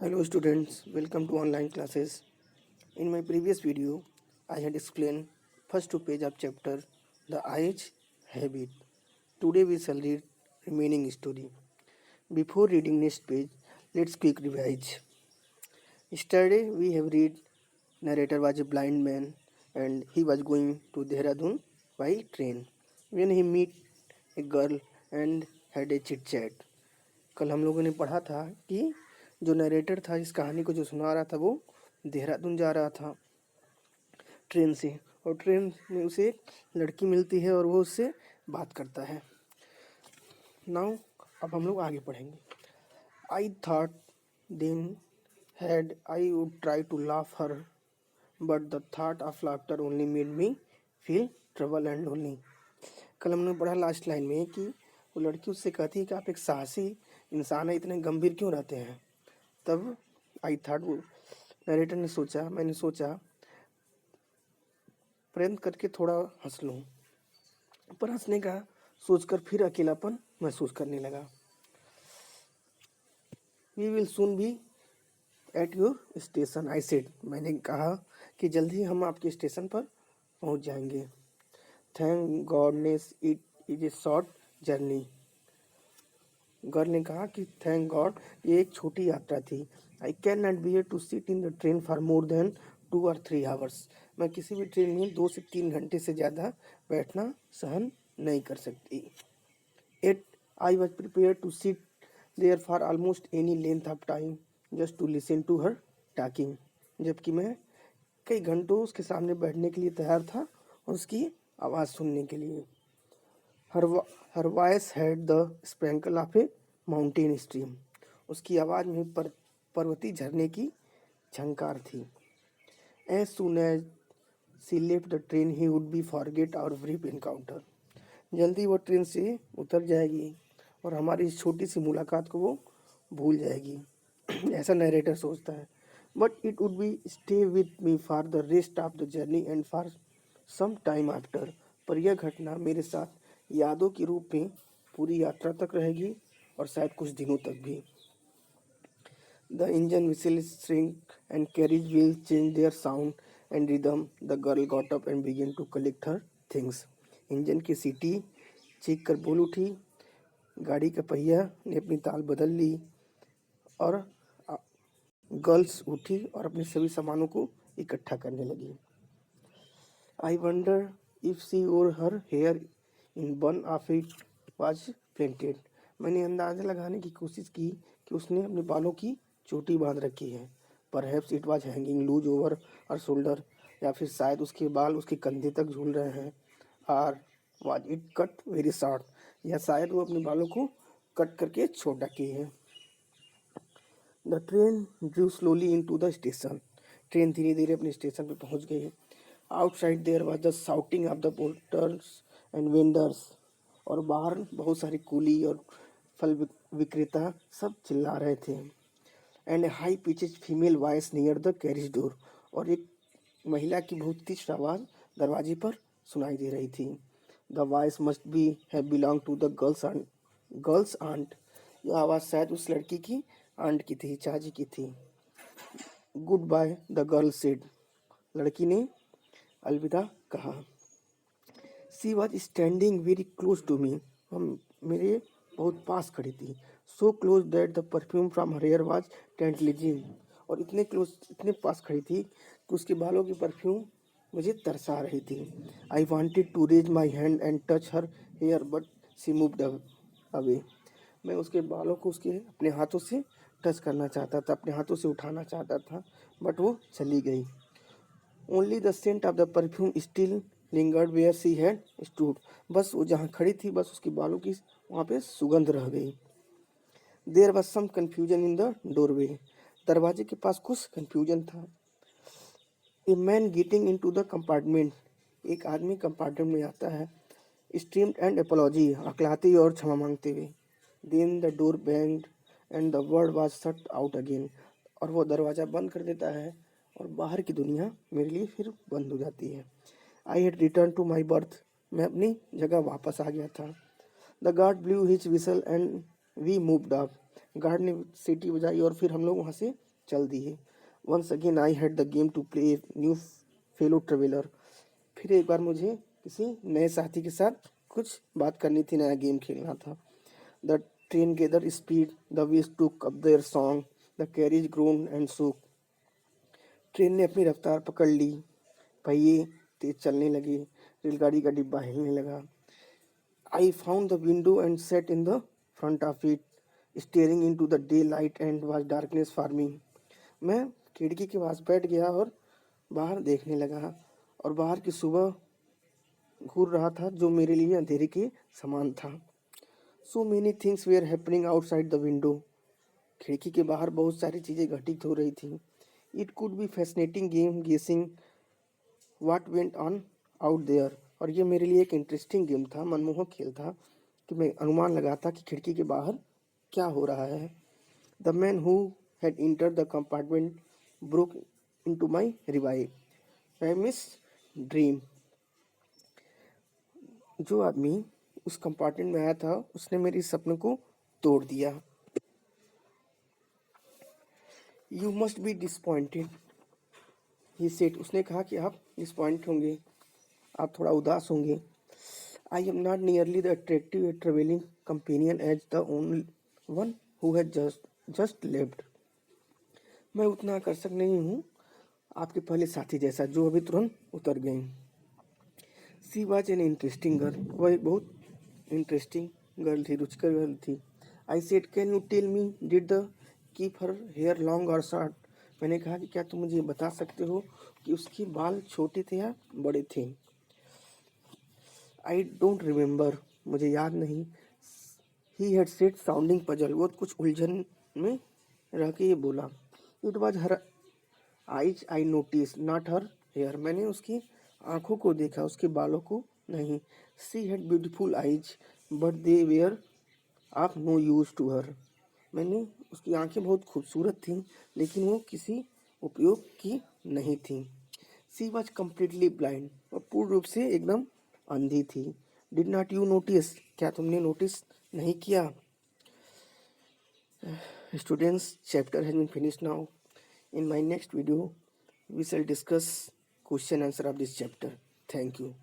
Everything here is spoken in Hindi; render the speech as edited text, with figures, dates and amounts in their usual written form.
Hello students, welcome to online classes. In my previous video, I had explained first two page of chapter The Age Habit. Today we shall read remaining story. Before reading next page, let's quick revise. Yesterday we have read narrator was a blind man and he was going to Dehradun by train. When he meet a girl and had a chit chat. कल हम लोगों ने पढ़ा था कि जो नरेटर था इस कहानी को जो सुना रहा था वो देहरादून जा रहा था ट्रेन से, और ट्रेन में उसे एक लड़की मिलती है और वो उससे बात करता है। नाउ अब हम लोग आगे पढ़ेंगे। I thought then had I would try to laugh her but the thought of laughter only made me feel trouble and lonely. कल हमने पढ़ा लास्ट लाइन में कि वो लड़की उससे कहती है कि आप एक साहसी इंसान है, इतने गंभीर क्यों रहते हैं। तब आई थॉट, वो नरेटर ने सोचा, मैंने सोचा प्रयत्न करके थोड़ा हंस लूँ, पर हंसने का सोचकर फिर अकेलापन महसूस करने लगा। We will soon be at your station I said, मैंने कहा कि जल्द ही हम आपके स्टेशन पर पहुंच जाएंगे। Thank goodness it is a short journey. Girl ने कहा कि थैंक गॉड ये एक छोटी यात्रा थी। I can not bear to sit in the train for more than 2 or 3 hours. मैं किसी भी ट्रेन में 2 से 3 घंटे से ज़्यादा बैठना सहन नहीं कर सकती। At I was prepare to sit there for almost any length of time just to listen to her talking. जबकि मैं कई घंटों उसके सामने बैठने के लिए तैयार था और उसकी आवाज़ सुनने के लिए। Her voice had the sparkle of a mountain stream. उसकी आवाज़ में पर्वतीय झरने की झंकार थी। As soon as she left the train he would be forget our brief encounter. जल्दी वो ट्रेन से उतर जाएगी और हमारी इस छोटी सी मुलाकात को वो भूल जाएगी, ऐसा नरेटर सोचता है। But it would be stay with me for the rest of the journey and for some time after. पर यह घटना मेरे साथ यादों के रूप में पूरी यात्रा तक रहेगी और शायद कुछ दिनों तक भी। The engine whistle shrink and carriage wheels changed their sound and rhythm. The girl got up and began to collect her things. Engine की सीटी चीख कर बोल उठी, गाड़ी का पहिया ने अपनी ताल बदल ली और गर्ल्स उठी और अपने सभी सामानों को इकट्ठा करने लगी। I wonder if she or her hair in one of it was planted. मैंने अंदाज़ा लगाने की कोशिश की कि उसने अपने बालों की चोटी बांध रखी है। Perhaps it was hanging loose over her shoulder, या फिर शायद उसके बाल उसके कंधे तक झूल रहे हैं। Or was it cut very short, या शायद वो अपने बालों को कट करके छोटा की है। The train drew slowly in to the station. Train धीरे धीरे अपने स्टेशन पर पहुंच गई। Outside there was the shouting of the porters and vendors. और बाहर बहुत सारे कूली और फल विक्रेता सब चिल्ला रहे थे। And high pitches female voice near the carriage door. और एक महिला की बहुत तीव्र आवाज़ दरवाजे पर सुनाई दे रही थी। The voice must be have belong to the girl's aunt. यह आवाज़ शायद उस लड़की की आंट की थी, चाची की थी। Goodbye the girl said. लड़की ने अलविदा कहा। She was standing very close to me. हम मेरे बहुत पास खड़ी थी। So close that the perfume from her hair was tantalising. और इतने क्लोज, इतने पास खड़ी थी कि उसके बालों की परफ्यूम मुझे तरसा रही थी। I wanted to raise my hand and touch her hair but she moved away. मैं उसके बालों को उसके अपने हाथों से टच करना चाहता था, अपने हाथों से उठाना चाहता था, बट वो चली गई। Only the scent of the perfume still lingered where she had stood. बस वो जहाँ खड़ी थी, बस उसके बालों की वहाँ पे सुगंध रह गई। There was some confusion in the doorway. दरवाजे के पास कुछ कन्फ्यूजन था। A man getting in to the compartment. एक आदमी कंपार्टमेंट में आता है। स्ट्रीम्ड एंड एपोलॉजी, अकलाते और क्षमा मांगते हुए। Then the door banged and the world was shut out again. और वो दरवाज़ा बंद कर देता है और बाहर की दुनिया मेरे लिए फिर बंद हो जाती है। I had return to my berth. मैं अपनी जगह वापस आ गया था। The guard blew his whistle and we moved up. Guard ने सीटी बजाई और फिर हम लोग वहाँ से चल दिए। Once again I had the game to play new fellow traveller. फिर एक बार मुझे किसी नए साथी के साथ कुछ बात करनी थी, नया गेम खेलना था। The train gather speed, the wheels took up their song, the carriage groan and shook. Train ने अपनी रफ्तार पकड़ ली, पहिए तेज चलने लगे, रेलगाड़ी का डिब्बा हिलने लगा। I found the window and set in the front of it, staring in to the daylight and was darkness for me. मैं खिड़की के पास बैठ गया और बाहर देखने लगा, और बाहर की सुबह घूर रहा था जो मेरे लिए अंधेरे के समान था। So many things were happening outside the window. खिड़की के बाहर बहुत सारी चीज़ें घटित हो रही थी। It could be fascinating game guessing what went on out there. और ये मेरे लिए एक इंटरेस्टिंग गेम था, मनमोहक खेल था कि मैं अनुमान लगाता कि खिड़की के बाहर क्या हो रहा है। The man who had enter the compartment broke into my revive I miss dream. जो आदमी उस कंपार्टमेंट में आया था उसने मेरी सपने को तोड़ दिया। You must be disappointed he said. उसने कहा कि आप डिसपॉइंट होंगे, आप थोड़ा उदास होंगे। I am not nearly the attractive travelling companion as the only one who has just left. मैं उतना आकर्षक नहीं हूँ आपके पहले साथी जैसा जो अभी तुरंत उतर गए। She was an interesting girl. वह एक बहुत इंटरेस्टिंग गर्ल थी, रुचिकर गर्ल थी। I said can you tell me did the keep her hair long or short. मैंने कहा कि क्या तुम मुझे बता सकते हो कि उसके बाल छोटे थे या बड़े थे। आई डोंट रिमेंबर, मुझे याद नहीं। He had said sounding puzzle. वो कुछ उलझन में रह के ये बोला। It was her eyes I notice not her hair. मैंने उसकी आंखों को देखा, उसके बालों को नहीं। She had beautiful eyes but they were of no use to her. मैंने उसकी आंखें बहुत खूबसूरत थीं लेकिन वो किसी उपयोग की नहीं थीं। सी वॉज कम्प्लीटली ब्लाइंड। और पूर्ण रूप से एकदम अंधी थी। Did not you notice. क्या तुमने नोटिस नहीं किया। Students, chapter has been finished now. In my next video, we shall discuss question answer of this chapter. Thank you.